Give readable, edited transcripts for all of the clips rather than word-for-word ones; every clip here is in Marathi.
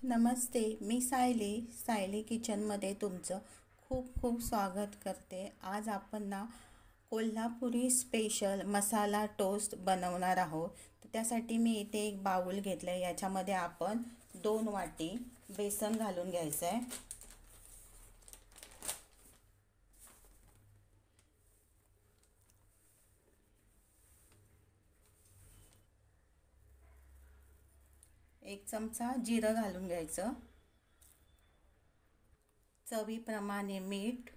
नमस्ते. मी सायली किचनमध्ये तुमचं खूप खूप स्वागत करते. आज आपण कोल्हापुरी स्पेशल मसाला टोस्ट बनवणार आहोत. तर त्यासाठी मी इथे एक बाउल घेतलं आहे. याच्यामध्ये आपण 2 वाटी बेसन घालून घ्यायचं आहे. एक चमचा जिरं घालून घ्यायचं. चवीप्रमाणे मीठ,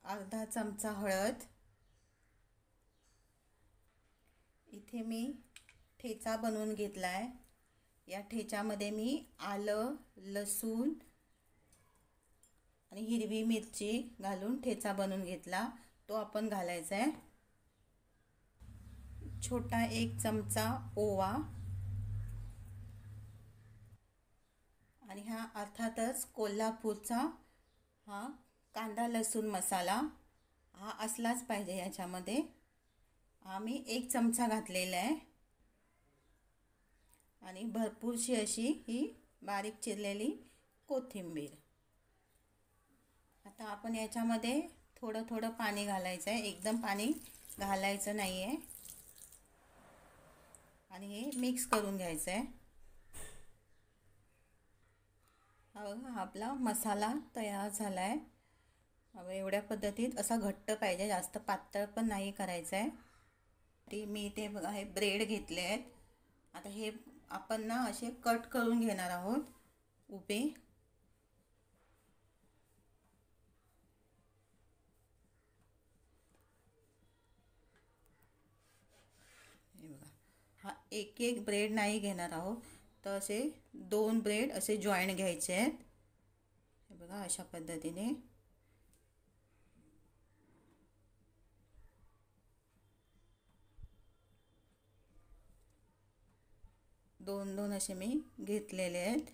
अर्धा चमचा हळद. इथे मी ठेचा बनवून घेतला आहे. या ठेच्यामध्ये मी आलं, लसूण आणि हिरवी मिरची घालून ठेचा बनवून घेतला. तो आपण घालायचा आहे. छोटा 1 चमचा ओवा आणि हा अर्थातच कोल्हापूरचा हा कांदा लसूण मसाला हा असलाच पाहिजे. याच्यामध्ये हा मी 1 चमचा घातलेला आहे आणि भरपूरशी अशी ही बारीक चिरलेली कोथिंबीर. आता आपण याच्यामध्ये थोडं थोडं पाणी घालायचं आहे. एकदम पाणी घालायचं नाही आहे आणि हे मिक्स करून घ्यायचं आहे. हा आपला मसाला तयार झाला आहे. अब एवढ्या पद्धतीत असा घट्ट पाहिजे, जास्त पातळ पण नाही करायचं आहे. मी इथे बघा हे ब्रेड घेतले आहेत. आता हे आपण असे कट करून घेणार आहोत उभे. हे बघा, हा एक एक ब्रेड नाही घेणार आहोत, तर असे 2 ब्रेड असे जॉईंट घ्यायचे आहेत. हे बघा अशा पद्धतीने. दोन दोन असे मी घेतलेले आहेत.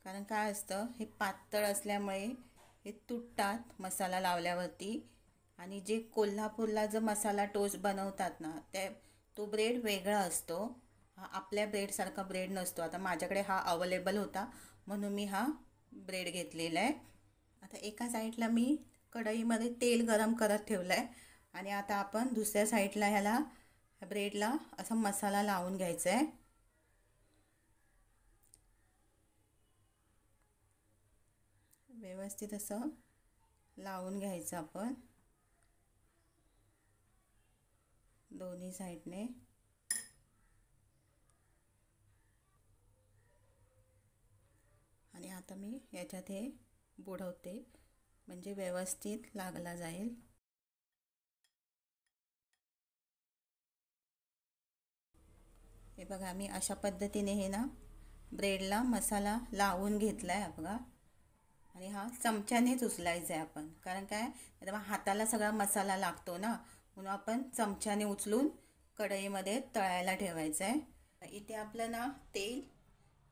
कारण काय असतं, हे पातळ असल्यामुळे हे तुटतात मसाला लावल्यावरती. आणि जे कोल्हापूरला जो मसाला टोस्ट बनवतात ना, तो ब्रेड वेगळा असतो. हा आपल्या ब्रेडसारखा ब्रेड नसतो. आता माझ्याकडे हा अवेलेबल होता म्हणून मी हा ब्रेड घेतलेला आहे. आता एका साईडला मी कढईमध्ये तेल गरम करत ठेवलं आहे आणि आता आपण दुसऱ्या साईडला ह्याला ब्रेडला असा मसाला लावून घ्यायचा आहे. व्यवस्थित असं लावून घ्यायचं आपण दोन्ही साईडने. आणि आता मी याच्यात हे बुडवते म्हणजे व्यवस्थित लागला जाईल. हे बघा, मी अशा पद्धतीने हे ब्रेडला मसाला लावून घेतला आहे बघा. आणि हा चमच्यानेच उचलायचा आहे आपण, कारण काय तेव्हा हाताला सगळा मसाला लागतो ना, म्हणून आपण चमच्याने उचलून कढईमध्ये तळायला ठेवायचं आहे. इथे आपलं तेल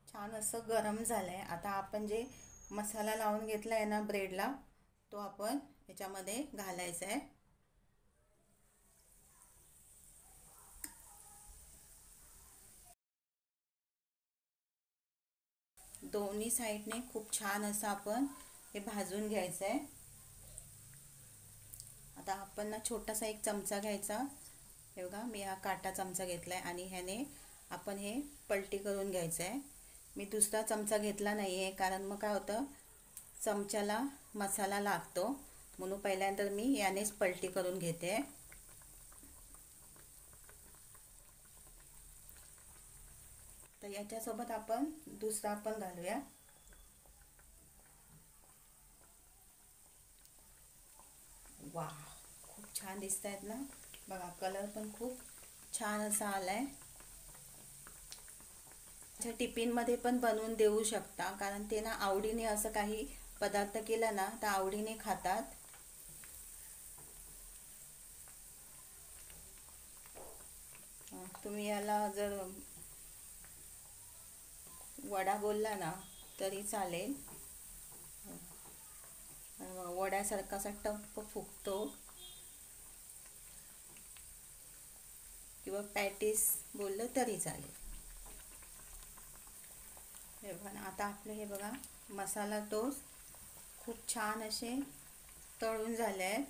छान असं गरम झालं आहे. आता आपण जे मसाला लावून घेतला आहे ना ब्रेडला, तो आपण याच्यामध्ये घालायचा आहे. दोन्ही साईडने खूप छान असं आपण हे भाजून घ्यायचं आहे. आता आपण छोटासा 1 चमचा घ्यायचा. हे बघा, मी हा काटा चमचा घेतला आहे आणि ह्याने आपण हे पलटी करून घ्यायचं आहे. मी दुसरा चमचा घेतला नाही आहे, कारण मग काय होतं, चमच्याला मसाला लागतो, म्हणून पहिल्यांदा मी यानेच पलटी करून घेते. तर याच्यासोबत आपण दुसरा पण घालूया. वा, खूप छान दिसत आहेत ना बघा. कलर पण खूप छान असा आलाय. टिफिनमध्ये पण बनवून देऊ शकता, कारण ते आवडीने असं काही पदार्थ केला ना तर आवडीने खातात. तुम्ही याला जर वडा बोलला ना तरी चालेल. वड्यासारखा असा टप्प फुगतो, किंवा पॅटीस बोललं तरी चालेल. हे बघा आता आपले हे बघा मसाला टोस्ट खूप छान असे तळून झाले आहेत.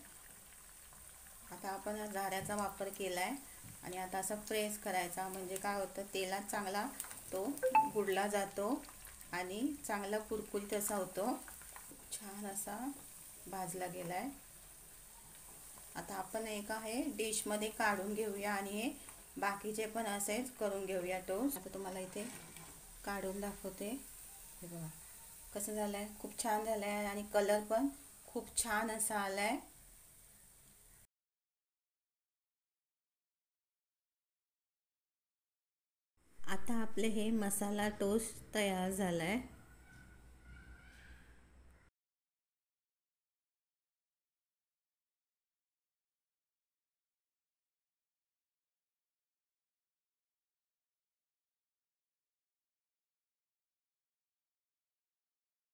आता आपण झाऱ्याचा वापर केला आहे आणि आता असं प्रेस करायचा म्हणजे काय होतं, तेलात चांगला तो बुडला जातो आणि चांगला कुरकुरीत असा होतो. छान असा भाजला गेला आहे. आता आपण एका हे डिशमध्ये काढून घेऊया आणि हे बाकीचे पण असेच करून घेऊया टोस्ट. आता तुम्हाला इथे काढून दाखवते. हे बघा कसं झालं आहे, खूप छान झालं आहे आणि कलर पण खूप छान असा आला आहे. आता आपले हे मसाला टोस्ट तयार झाला आहे.